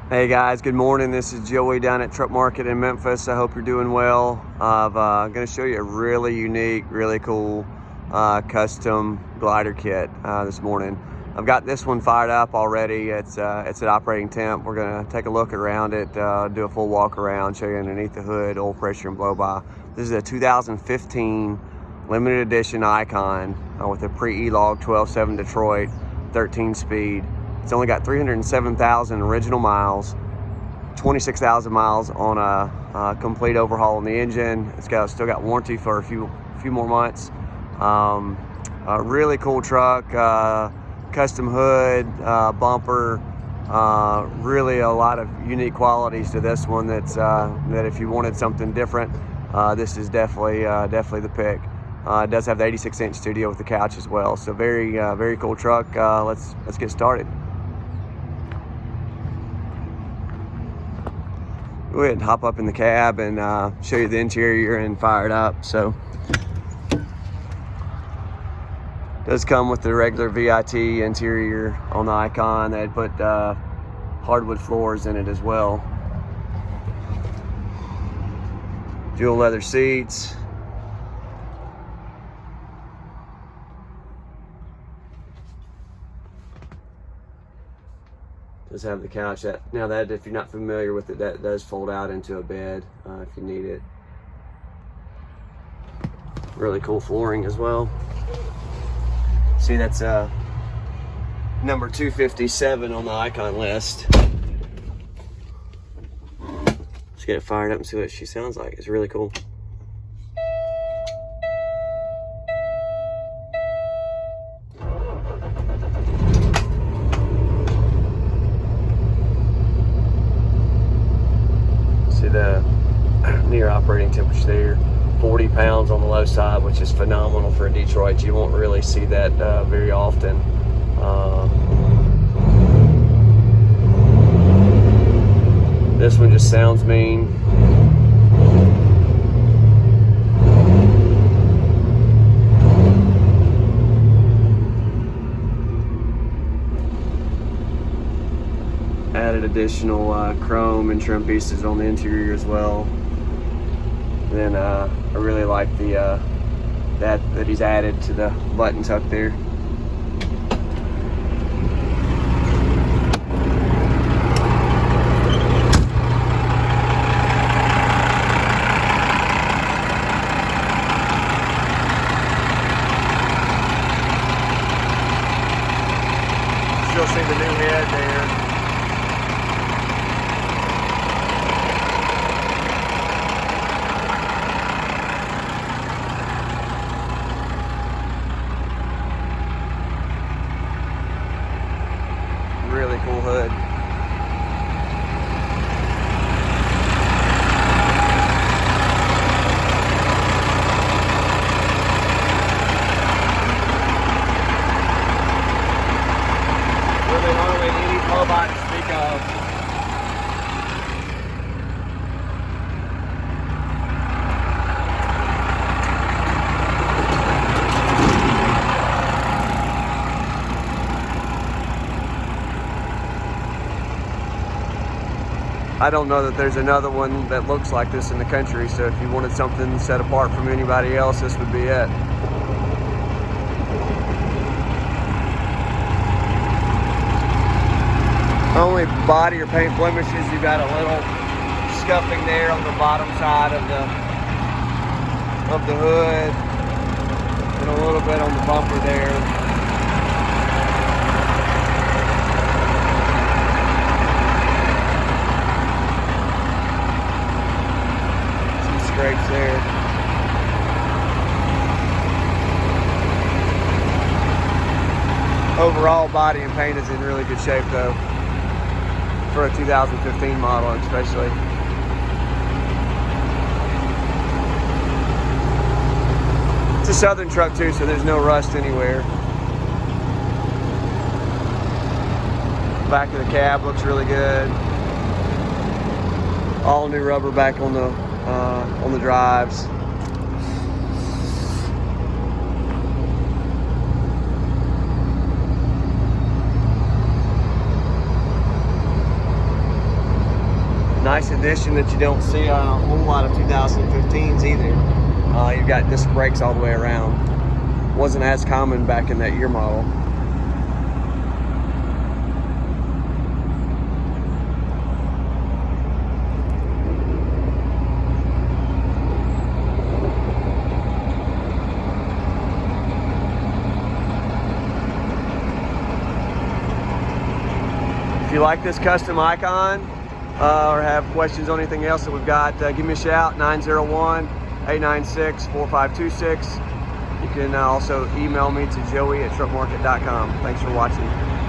Hey guys, good morning. This is Joey down at Truck Market in Memphis. I hope you're doing well. I'm going to show you a really unique, really cool custom glider kit this morning. I've got this one fired up already. It's at operating temp. We're going to take a look around it, do a full walk around, show you underneath the hood, oil pressure and blow by. This is a 2015 limited edition Icon with a pre-E-log 12.7 Detroit 13 speed. It's only got 307,000 original miles, 26,000 miles on a complete overhaul on the engine. It's still got warranty for a few more months. A really cool truck, custom hood, bumper, really a lot of unique qualities to this one. That if you wanted something different, this is definitely the pick. It does have the 86-inch studio with the couch as well. So very cool truck. Let's get started. Go ahead and hop up in the cab and show you the interior and fire it up. So it does come with the regular VIT interior on the Icon. They had put hardwood floors in it as well. Dual leather seats. Does have the couch. Now that, if you're not familiar with it, that does fold out into a bed if you need it. Really cool flooring as well. See, that's number 257 on the Icon list. Let's get it fired up and see what she sounds like. It's really cool. See the near operating temperature there, 40 pounds on the low side, which is phenomenal for a Detroit. You won't really see that very often. This one just sounds mean. Added additional chrome and trim pieces on the interior as well. And then I really like the that he's added to the button tuck there. Still see the new head there. Really cool hood. Really hardly any cobot to speak of. I don't know that there's another one that looks like this in the country, so if you wanted something set apart from anybody else, this would be it. Only body or paint blemishes, you've got a little scuffing there on the bottom side of the hood, and a little bit on the bumper there. Scrapes there. Overall, body and paint is in really good shape though, for a 2015 model especially. It's a Southern truck too, so there's no rust anywhere. Back of the cab looks really good. All new rubber back on the drives. Nice addition that you don't see on a whole lot of 2015s either. You've got disc brakes all the way around. Wasn't as common back in that year model. If you like this custom Icon or have questions on anything else that we've got, give me a shout, 901-896-4526. You can also email me to joey@truckmarket.com. Thanks for watching.